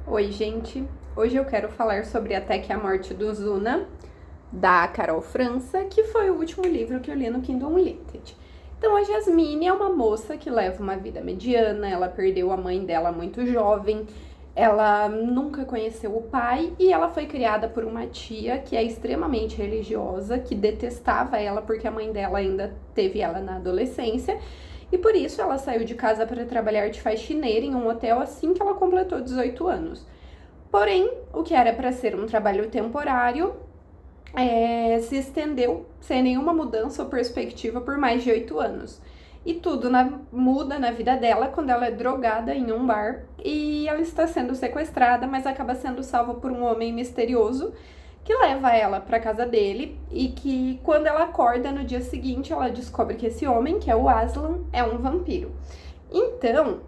Oi, gente! Hoje eu quero falar sobre Até que a Morte do Zuna, da Carol França, que foi o último livro que eu li no Kindle Unlimited. Então, a Jasmine é uma moça que leva uma vida mediana, ela perdeu a mãe dela muito jovem, ela nunca conheceu o pai e ela foi criada por uma tia que é extremamente religiosa, que detestava ela porque a mãe dela ainda teve ela na adolescência. E por isso ela saiu de casa para trabalhar de faxineira em um hotel assim que ela completou 18 anos. Porém, o que era para ser um trabalho temporário se estendeu sem nenhuma mudança ou perspectiva por mais de 8 anos. E tudo muda na vida dela quando ela é drogada em um bar e ela está sendo sequestrada, mas acaba sendo salva por um homem misterioso que leva ela para casa dele e que quando ela acorda no dia seguinte ela descobre que esse homem, que é o Aslan, é um vampiro. Então,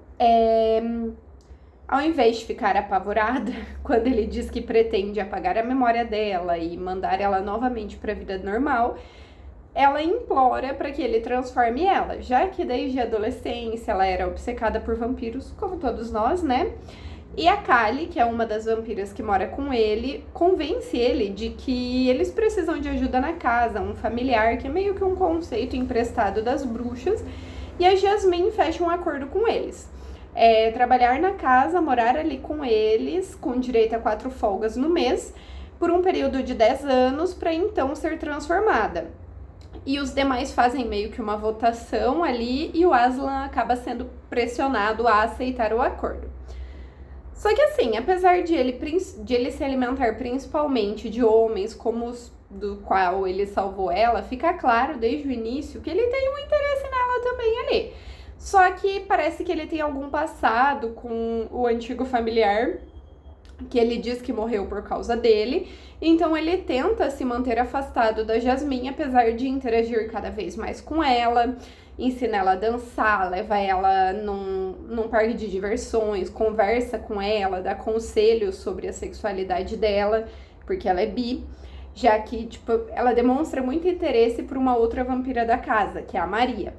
ao invés de ficar apavorada quando ele diz que pretende apagar a memória dela e mandar ela novamente para a vida normal, ela implora para que ele transforme ela, já que desde a adolescência ela era obcecada por vampiros, como todos nós, né? E a Kali, que é uma das vampiras que mora com ele, convence ele de que eles precisam de ajuda na casa, um familiar, que é meio que um conceito emprestado das bruxas, e a Jasmine fecha um acordo com eles. Trabalhar na casa, morar ali com eles, com direito a 4 folgas no mês, por um período de 10 anos, para então ser transformada. E os demais fazem meio que uma votação ali e o Aslan acaba sendo pressionado a aceitar o acordo. Só que assim, apesar de ele se alimentar principalmente de homens como os do qual ele salvou ela, fica claro desde o início que ele tem um interesse nela também ali. Só que parece que ele tem algum passado com o antigo familiar, que ele diz que morreu por causa dele. Então ele tenta se manter afastado da Jasmine, apesar de interagir cada vez mais com ela, ensina ela a dançar, leva ela num parque de diversões, conversa com ela, dá conselhos sobre a sexualidade dela, porque ela é bi, já que ela demonstra muito interesse por uma outra vampira da casa, que é a Maria.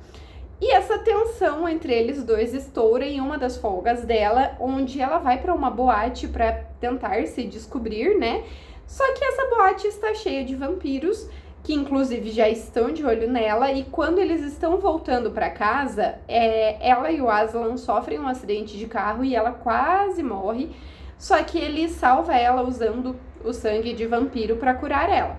E essa tensão entre eles dois estoura em uma das folgas dela, onde ela vai para uma boate para tentar se descobrir, né? Só que essa boate está cheia de vampiros, que inclusive já estão de olho nela, e quando eles estão voltando para casa, ela e o Aslan sofrem um acidente de carro e ela quase morre, só que ele salva ela usando o sangue de vampiro para curar ela.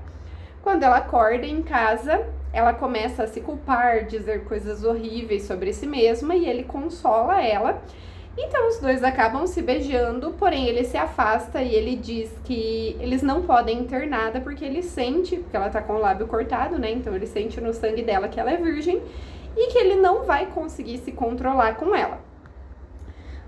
Quando ela acorda em casa, ela começa a se culpar, dizer coisas horríveis sobre si mesma e ele consola ela. Então os dois acabam se beijando, porém ele se afasta e ele diz que eles não podem ter nada porque ele sente, porque ela tá com o lábio cortado, né? Então ele sente no sangue dela que ela é virgem e que ele não vai conseguir se controlar com ela.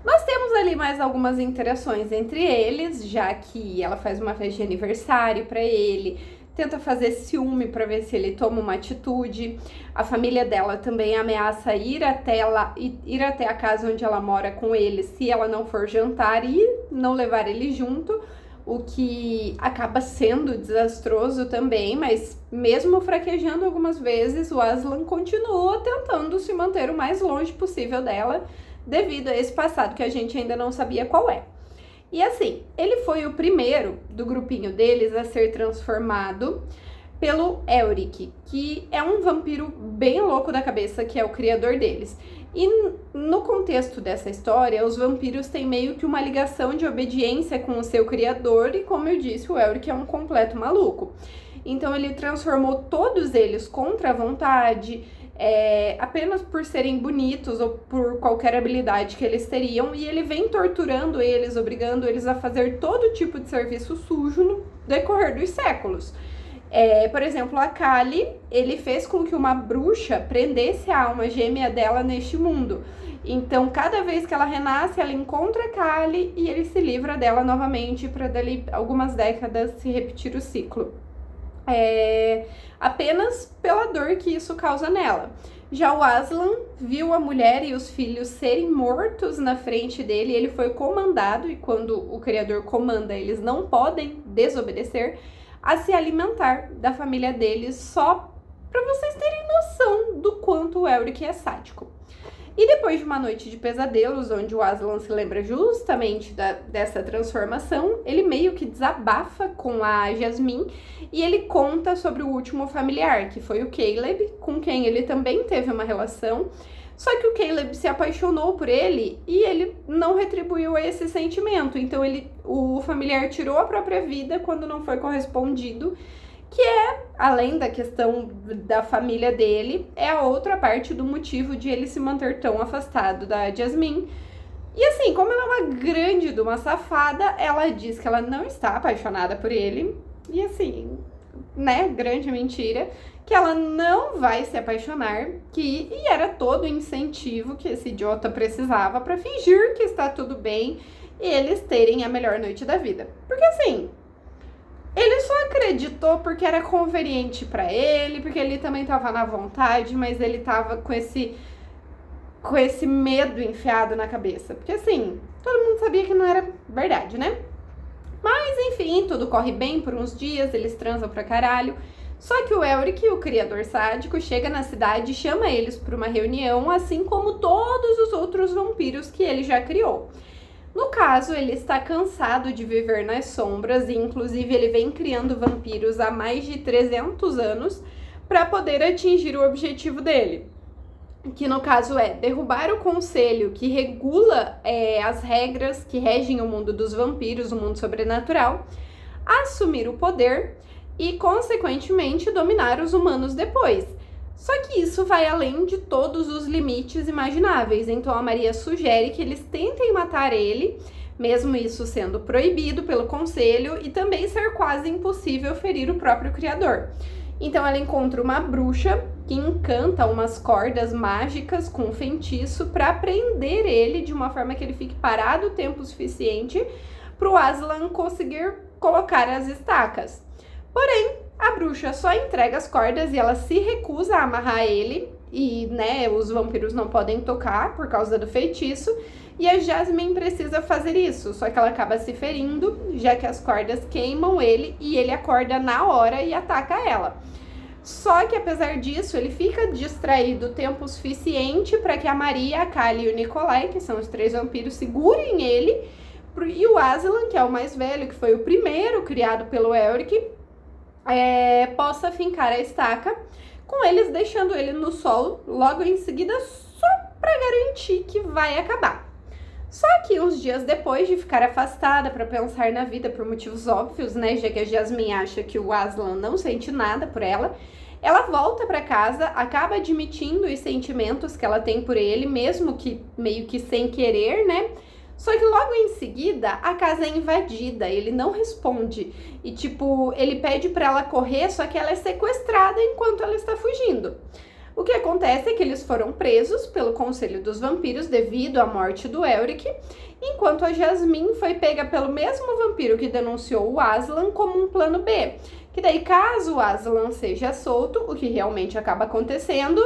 Nós temos ali mais algumas interações entre eles, já que ela faz uma festa de aniversário para ele, tenta fazer ciúme para ver se ele toma uma atitude. A família dela também ameaça ir até a casa onde ela mora com ele se ela não for jantar e não levar ele junto, o que acaba sendo desastroso também, mas mesmo fraquejando algumas vezes, o Aslan continua tentando se manter o mais longe possível dela, devido a esse passado que a gente ainda não sabia qual é. E assim, ele foi o primeiro do grupinho deles a ser transformado pelo Elric, que é um vampiro bem louco da cabeça, que é o criador deles. E no contexto dessa história, os vampiros têm meio que uma ligação de obediência com o seu criador, e como eu disse, o Elric é um completo maluco. Então ele transformou todos eles contra a vontade, apenas por serem bonitos ou por qualquer habilidade que eles teriam, e ele vem torturando eles, obrigando eles a fazer todo tipo de serviço sujo no decorrer dos séculos. Por exemplo, a Kali, ele fez com que uma bruxa prendesse a alma gêmea dela neste mundo. Então, cada vez que ela renasce, ela encontra a Kali e ele se livra dela novamente para dali algumas décadas se repetir o ciclo. Apenas pela dor que isso causa nela. Já o Aslan viu a mulher e os filhos serem mortos na frente dele, ele foi comandado, e quando o criador comanda, eles não podem desobedecer, a se alimentar da família deles, só para vocês terem noção do quanto o Elric é sádico. E depois de uma noite de pesadelos, onde o Aslan se lembra justamente dessa transformação, ele meio que desabafa com a Jasmine e ele conta sobre o último familiar, que foi o Caleb, com quem ele também teve uma relação. Só que o Caleb se apaixonou por ele e ele não retribuiu esse sentimento. Então o familiar tirou a própria vida quando não foi correspondido, que é, além da questão da família dele, é a outra parte do motivo de ele se manter tão afastado da Jasmine. E assim, como ela é uma grande de uma safada, ela diz que ela não está apaixonada por ele. E assim, né, grande mentira, que ela não vai se apaixonar, e era todo o incentivo que esse idiota precisava para fingir que está tudo bem e eles terem a melhor noite da vida. Porque assim, ele só acreditou porque era conveniente pra ele, porque ele também tava na vontade, mas ele tava com esse medo enfiado na cabeça. Porque assim, todo mundo sabia que não era verdade, né? Mas enfim, tudo corre bem por uns dias, eles transam pra caralho. Só que o Elric, o criador sádico, chega na cidade e chama eles pra uma reunião, assim como todos os outros vampiros que ele já criou. No caso, ele está cansado de viver nas sombras e, inclusive, ele vem criando vampiros há mais de 300 anos para poder atingir o objetivo dele, que no caso é derrubar o conselho que regula as regras que regem o mundo dos vampiros, o mundo sobrenatural, assumir o poder e, consequentemente, dominar os humanos depois. Só que isso vai além de todos os limites imagináveis, então a Maria sugere que eles tentem matar ele, mesmo isso sendo proibido pelo conselho e também ser quase impossível ferir o próprio criador. Então ela encontra uma bruxa que encanta umas cordas mágicas com um feitiço para prender ele de uma forma que ele fique parado o tempo suficiente para o Aslan conseguir colocar as estacas. Porém, a bruxa só entrega as cordas e ela se recusa a amarrar ele e, né, os vampiros não podem tocar por causa do feitiço e a Jasmine precisa fazer isso, só que ela acaba se ferindo, já que as cordas queimam ele e ele acorda na hora e ataca ela. Só que apesar disso, ele fica distraído o tempo suficiente para que a Maria, a Kali e o Nikolai, que são os 3 vampiros, segurem ele, e o Aslan, que é o mais velho, que foi o primeiro criado pelo Elric, possa fincar a estaca, com eles deixando ele no sol logo em seguida, só para garantir que vai acabar. Só que uns dias depois de ficar afastada para pensar na vida por motivos óbvios, né, já que a Jasmine acha que o Aslan não sente nada por ela, ela volta para casa, acaba admitindo os sentimentos que ela tem por ele, mesmo que meio que sem querer, né? Só que logo em seguida, a casa é invadida, ele não responde. E tipo, ele pede pra ela correr, só que ela é sequestrada enquanto ela está fugindo. O que acontece é que eles foram presos pelo Conselho dos Vampiros devido à morte do Elric, enquanto a Jasmine foi pega pelo mesmo vampiro que denunciou o Aslan como um plano B. Que daí, caso o Aslan seja solto, o que realmente acaba acontecendo,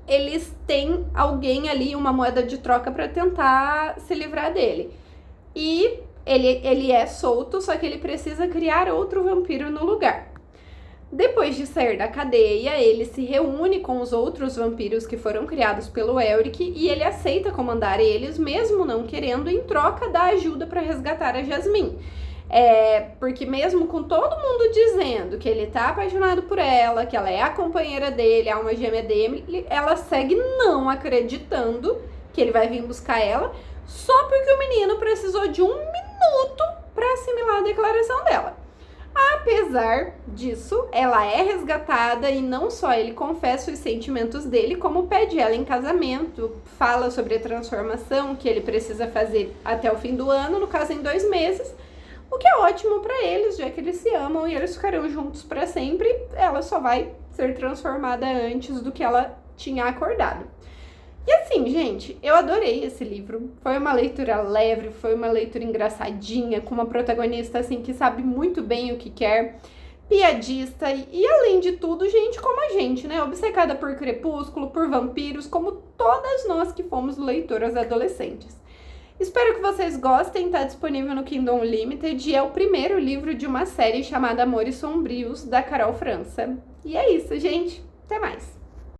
eles têm alguém ali, uma moeda de troca para tentar se livrar dele. E ele é solto, só que ele precisa criar outro vampiro no lugar. Depois de sair da cadeia, ele se reúne com os outros vampiros que foram criados pelo Elric e ele aceita comandar eles, mesmo não querendo, em troca da ajuda para resgatar a Jasmine. Porque mesmo com todo mundo dizendo que ele tá apaixonado por ela, que ela é a companheira dele, a alma gêmea dele, ela segue não acreditando que ele vai vir buscar ela, só porque o menino precisou de 1 minuto para assimilar a declaração dela. Apesar disso, ela é resgatada e não só ele confessa os sentimentos dele, como pede ela em casamento, fala sobre a transformação que ele precisa fazer até o fim do ano, no caso em 2 meses, o que é ótimo pra eles, já que eles se amam e eles ficarão juntos pra sempre. Ela só vai ser transformada antes do que ela tinha acordado. E assim, gente, eu adorei esse livro. Foi uma leitura leve, foi uma leitura engraçadinha, com uma protagonista assim que sabe muito bem o que quer, piadista e além de tudo, gente como a gente, né? Obcecada por Crepúsculo, por vampiros, como todas nós que fomos leitoras adolescentes. Espero que vocês gostem, tá disponível no Kindle Unlimited e é o primeiro livro de uma série chamada Amores Sombrios, da Carol França. E é isso, gente. Até mais!